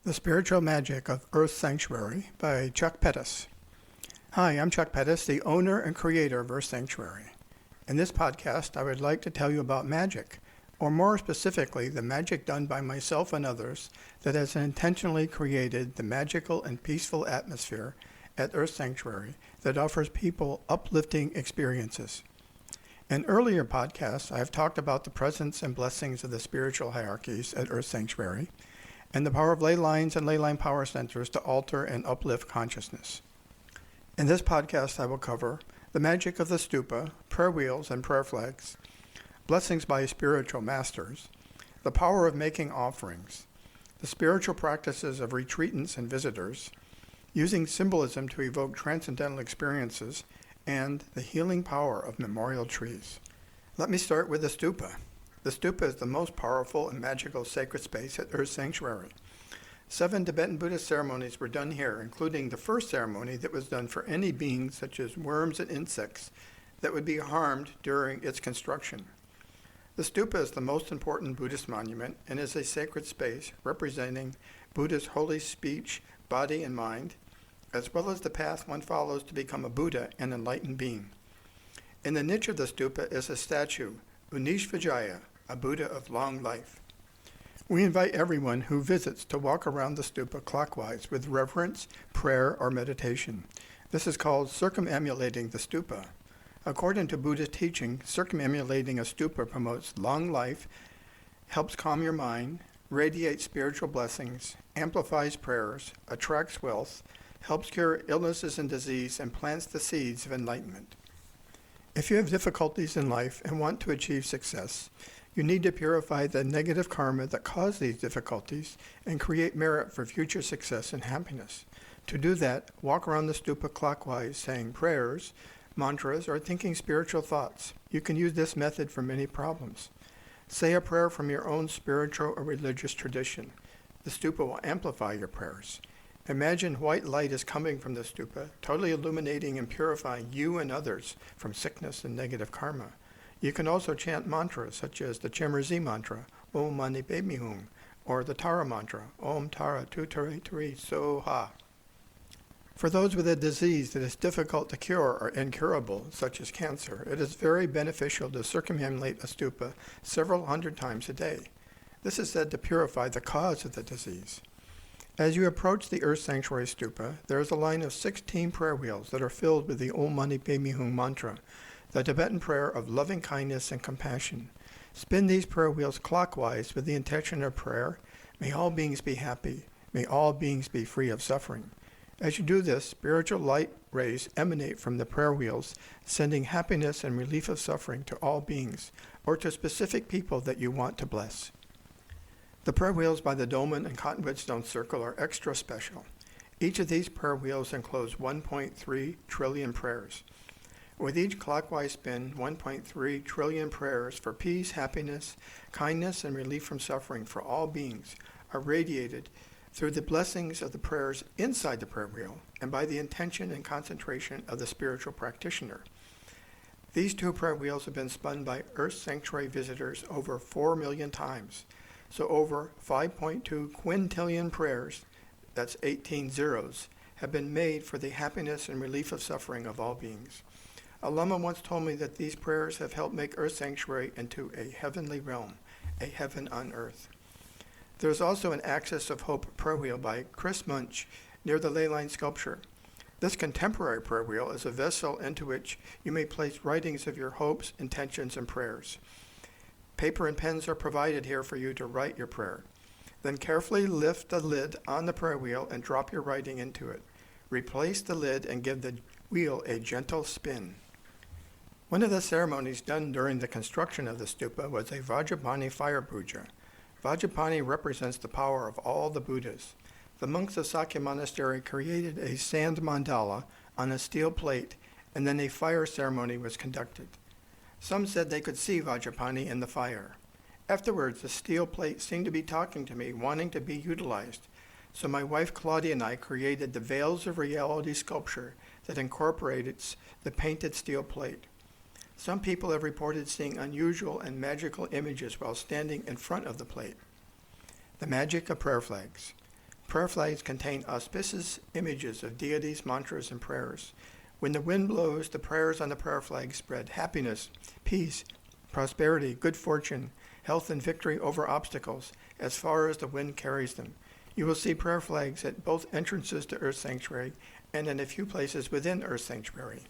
The Spiritual Magic of Earth Sanctuary by Chuck Pettis. Hi, I'm Chuck Pettis, the owner and creator of Earth Sanctuary. In this podcast, I would like to tell you about magic, or more specifically, the magic done by myself and others that has intentionally created the magical and peaceful atmosphere at Earth Sanctuary that offers people uplifting experiences. In earlier podcasts, I have talked about the presence and blessings of the spiritual hierarchies at Earth Sanctuary, and the power of ley lines and ley line power centers to alter and uplift consciousness. In this podcast, I will cover the magic of the stupa, prayer wheels and prayer flags, blessings by spiritual masters, the power of making offerings, the spiritual practices of retreatants and visitors, using symbolism to evoke transcendental experiences, and the healing power of memorial trees. Let me start with the stupa. The stupa is the most powerful and magical sacred space at Earth Sanctuary. 7 Tibetan Buddhist ceremonies were done here, including the first ceremony that was done for any beings such as worms and insects that would be harmed during its construction. The stupa is the most important Buddhist monument and is a sacred space representing Buddha's holy speech, body, and mind, as well as the path one follows to become a Buddha, an enlightened being. In the niche of the stupa is a statue, Unisvajaya, a Buddha of long life. We invite everyone who visits to walk around the stupa clockwise with reverence, prayer, or meditation. This is called circumambulating the stupa. According to Buddhist teaching, circumambulating a stupa promotes long life, helps calm your mind, radiates spiritual blessings, amplifies prayers, attracts wealth, helps cure illnesses and disease, and plants the seeds of enlightenment. If you have difficulties in life and want to achieve success, you need to purify the negative karma that caused these difficulties and create merit for future success and happiness. To do that, walk around the stupa clockwise saying prayers, mantras, or thinking spiritual thoughts. You can use this method for many problems. Say a prayer from your own spiritual or religious tradition. The stupa will amplify your prayers. Imagine white light is coming from the stupa, totally illuminating and purifying you and others from sickness and negative karma. You can also chant mantras such as the Chemerzi mantra, Om Mani Padme Hum, or the Tara mantra, Om Tara Tu Tari Turi Soha. For those with a disease that is difficult to cure or incurable, such as cancer, it is very beneficial to circumambulate a stupa several hundred times a day. This is said to purify the cause of the disease. As you approach the Earth Sanctuary stupa, there is a line of 16 prayer wheels that are filled with the Om Mani Padme Hum mantra, the Tibetan prayer of loving kindness and compassion. Spin these prayer wheels clockwise with the intention of prayer, may all beings be happy, may all beings be free of suffering. As you do this, spiritual light rays emanate from the prayer wheels, sending happiness and relief of suffering to all beings, or to specific people that you want to bless. The prayer wheels by the dolmen and cottonwood stone circle are extra special. Each of these prayer wheels enclose 1.3 trillion prayers. With each clockwise spin, 1.3 trillion prayers for peace, happiness, kindness, and relief from suffering for all beings are radiated through the blessings of the prayers inside the prayer wheel and by the intention and concentration of the spiritual practitioner. These 2 prayer wheels have been spun by Earth Sanctuary visitors over 4 million times. So over 5.2 quintillion prayers, that's 18 zeros, have been made for the happiness and relief of suffering of all beings. A Lama once told me that these prayers have helped make Earth Sanctuary into a heavenly realm, a heaven on earth. There is also an Axis of Hope prayer wheel by Chris Munch near the ley line sculpture. This contemporary prayer wheel is a vessel into which you may place writings of your hopes, intentions, and prayers. Paper and pens are provided here for you to write your prayer. Then carefully lift the lid on the prayer wheel and drop your writing into it. Replace the lid and give the wheel a gentle spin. One of the ceremonies done during the construction of the stupa was a Vajrapani fire puja. Vajrapani represents the power of all the Buddhas. The monks of Sakya Monastery created a sand mandala on a steel plate, and then a fire ceremony was conducted. Some said they could see Vajrapani in the fire. Afterwards, the steel plate seemed to be talking to me, wanting to be utilized. So my wife Claudia and I created the Veils of Reality sculpture that incorporates the painted steel plate. Some people have reported seeing unusual and magical images while standing in front of the plate. The magic of prayer flags. Prayer flags contain auspicious images of deities, mantras, and prayers. When the wind blows, the prayers on the prayer flag spread happiness, peace, prosperity, good fortune, health, and victory over obstacles as far as the wind carries them. You will see prayer flags at both entrances to Earth Sanctuary and in a few places within Earth Sanctuary.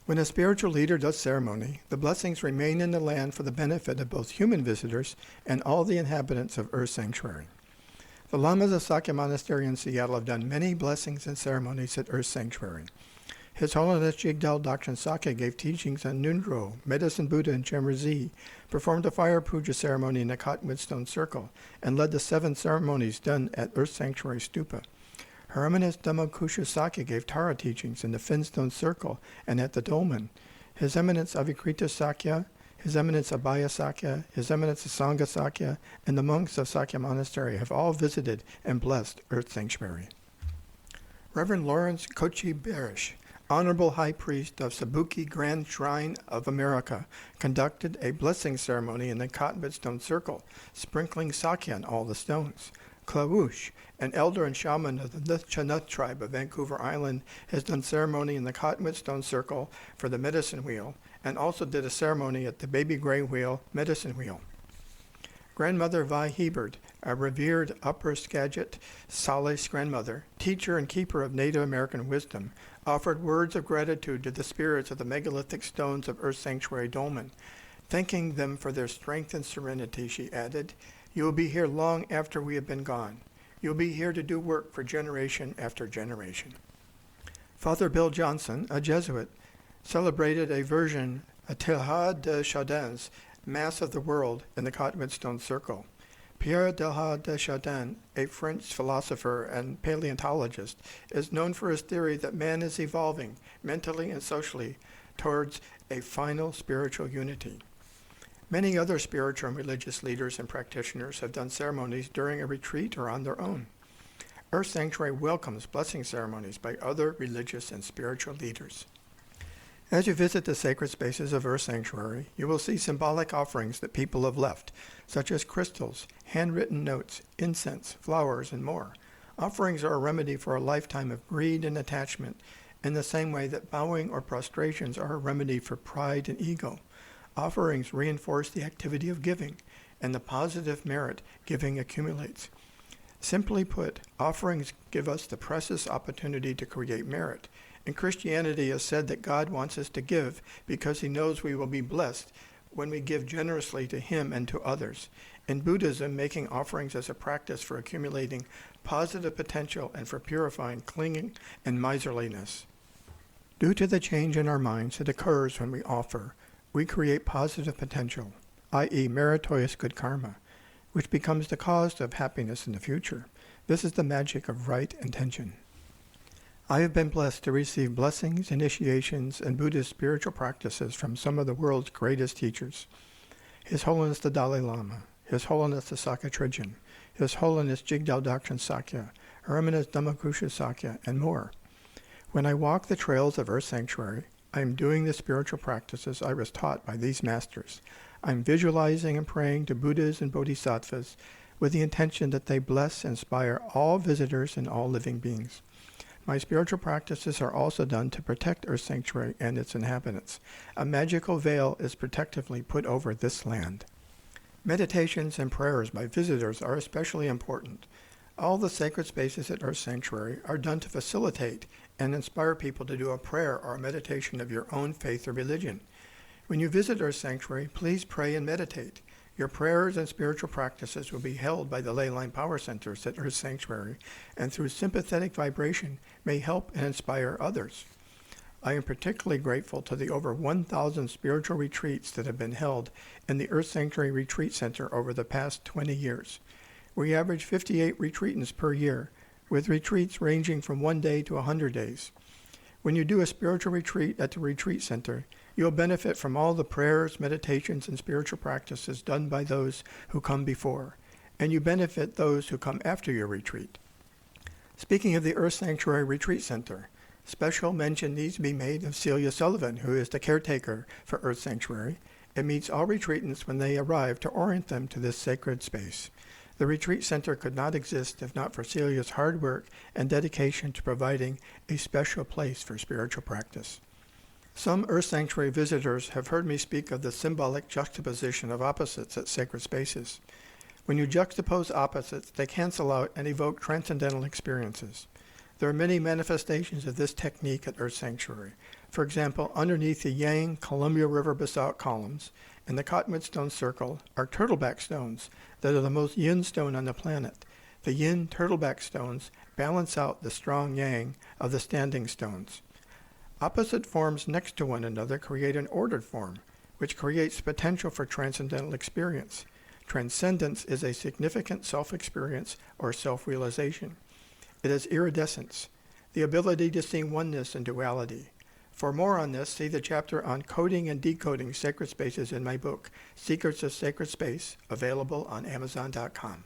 When a spiritual leader does ceremony, the blessings remain in the land for the benefit of both human visitors and all the inhabitants of Earth Sanctuary. The Lamas of Sakya Monastery in Seattle have done many blessings and ceremonies at Earth Sanctuary. His Holiness Jigdal Dokchen Sakya gave teachings on Nundro, Medicine Buddha, and Chemerzi, performed a fire puja ceremony in the Cottonwood Stone Circle, and led the 7 ceremonies done at Earth Sanctuary Stupa. Her Eminence Dhammakusha Sakya gave Tara teachings in the Finstone Circle and at the Dolmen. His Eminence Avikrita Sakya, His Eminence Abhaya Sakya, His Eminence Sangha Sakya, and the monks of Sakya Monastery have all visited and blessed Earth Sanctuary. Reverend Lawrence Kochi Barish, Honorable High Priest of Sabuki Grand Shrine of America, conducted a blessing ceremony in the Cottonwood Stone Circle, sprinkling Sakya on all the stones. Klawush, an elder and shaman of the Chinook tribe of Vancouver Island, has done ceremony in the Cottonwood Stone Circle for the medicine wheel, and also did a ceremony at the Baby Gray Wheel medicine wheel. Grandmother Vi Hebert, a revered Upper Skagit Salish grandmother, teacher and keeper of Native American wisdom, offered words of gratitude to the spirits of the megalithic stones of Earth Sanctuary Dolmen. Thanking them for their strength and serenity, she added, "You will be here long after we have been gone. You'll be here to do work for generation after generation." Father Bill Johnson, a Jesuit, celebrated a version of Teilhard de Chardin's Mass of the World in the Cottonwood Stone Circle. Pierre Teilhard de Chardin, a French philosopher and paleontologist, is known for his theory that man is evolving mentally and socially towards a final spiritual unity. Many other spiritual and religious leaders and practitioners have done ceremonies during a retreat or on their own. Earth Sanctuary welcomes blessing ceremonies by other religious and spiritual leaders. As you visit the sacred spaces of Earth Sanctuary, you will see symbolic offerings that people have left, such as crystals, handwritten notes, incense, flowers, and more. Offerings are a remedy for a lifetime of greed and attachment, in the same way that bowing or prostrations are a remedy for pride and ego. Offerings reinforce the activity of giving and the positive merit giving accumulates. Simply put, offerings give us the precious opportunity to create merit. In Christianity, it is said that God wants us to give because he knows we will be blessed when we give generously to him and to others. In Buddhism, making offerings is a practice for accumulating positive potential and for purifying clinging and miserliness. Due to the change in our minds that occurs when we offer, we create positive potential, i.e. meritorious good karma, which becomes the cause of happiness in the future. This is the magic of right intention. I have been blessed to receive blessings, initiations, and Buddhist spiritual practices from some of the world's greatest teachers. His Holiness the Dalai Lama, His Holiness the Sakya Trijin, His Holiness Jigdal Dokchen Sakya, Her Eminence Dhammakusha Sakya, and more. When I walk the trails of Earth Sanctuary, I am doing the spiritual practices I was taught by these masters. I am visualizing and praying to Buddhas and Bodhisattvas with the intention that they bless and inspire all visitors and all living beings. My spiritual practices are also done to protect Earth Sanctuary and its inhabitants. A magical veil is protectively put over this land. Meditations and prayers by visitors are especially important. All the sacred spaces at Earth Sanctuary are done to facilitate and inspire people to do a prayer or a meditation of your own faith or religion. When you visit Earth Sanctuary, please pray and meditate. Your prayers and spiritual practices will be held by the ley line power centers at Earth Sanctuary, and through sympathetic vibration may help and inspire others. I am particularly grateful to the over 1,000 spiritual retreats that have been held in the Earth Sanctuary Retreat Center over the past 20 years. We average 58 retreatants per year, with retreats ranging from 1 day to 100 days. When you do a spiritual retreat at the retreat center, you'll benefit from all the prayers, meditations, and spiritual practices done by those who come before, and you benefit those who come after your retreat. Speaking of the Earth Sanctuary Retreat Center, special mention needs to be made of Celia Sullivan, who is the caretaker for Earth Sanctuary, and meets all retreatants when they arrive to orient them to this sacred space. The retreat center could not exist if not for Celia's hard work and dedication to providing a special place for spiritual practice. Some Earth Sanctuary visitors have heard me speak of the symbolic juxtaposition of opposites at sacred spaces. When you juxtapose opposites, they cancel out and evoke transcendental experiences. There are many manifestations of this technique at Earth Sanctuary. For example, underneath the Yang Columbia River basalt columns in the Cottonwood Stone Circle are turtleback stones that are the most yin stone on the planet. The yin turtleback stones balance out the strong yang of the standing stones. Opposite forms next to one another create an ordered form, which creates potential for transcendental experience. Transcendence is a significant self-experience or self-realization. It is iridescence, the ability to see oneness and duality. For more on this, see the chapter on coding and decoding sacred spaces in my book, Secrets of Sacred Space, available on Amazon.com.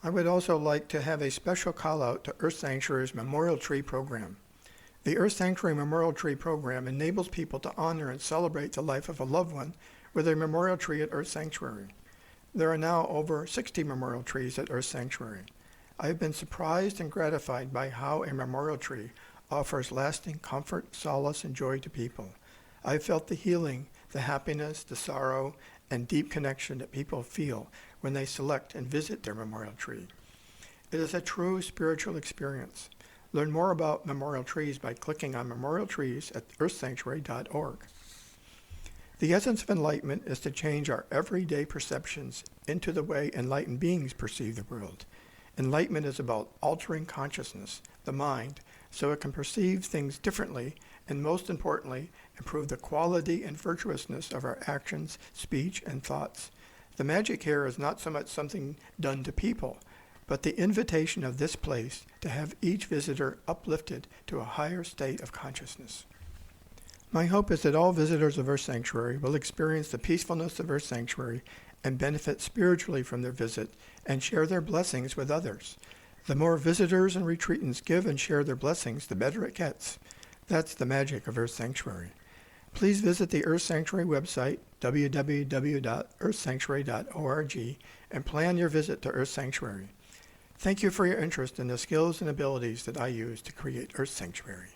I would also like to have a special call-out to Earth Sanctuary's Memorial Tree Program. The Earth Sanctuary Memorial Tree Program enables people to honor and celebrate the life of a loved one with a memorial tree at Earth Sanctuary. There are now over 60 memorial trees at Earth Sanctuary. I have been surprised and gratified by how a memorial tree offers lasting comfort, solace, and joy to people. I have felt the healing, the happiness, the sorrow, and deep connection that people feel when they select and visit their memorial tree. It is a true spiritual experience. Learn more about memorial trees by clicking on Memorial Trees at earthsanctuary.org. The essence of enlightenment is to change our everyday perceptions into the way enlightened beings perceive the world. Enlightenment is about altering consciousness, the mind, so it can perceive things differently and, most importantly, improve the quality and virtuousness of our actions, speech, and thoughts. The magic here is not so much something done to people, but the invitation of this place to have each visitor uplifted to a higher state of consciousness. My hope is that all visitors of Earth Sanctuary will experience the peacefulness of Earth Sanctuary and benefit spiritually from their visit and share their blessings with others. The more visitors and retreatants give and share their blessings, the better it gets. That's the magic of Earth Sanctuary. Please visit the Earth Sanctuary website, www.earthsanctuary.org, and plan your visit to Earth Sanctuary. Thank you for your interest in the skills and abilities that I use to create Earth Sanctuary.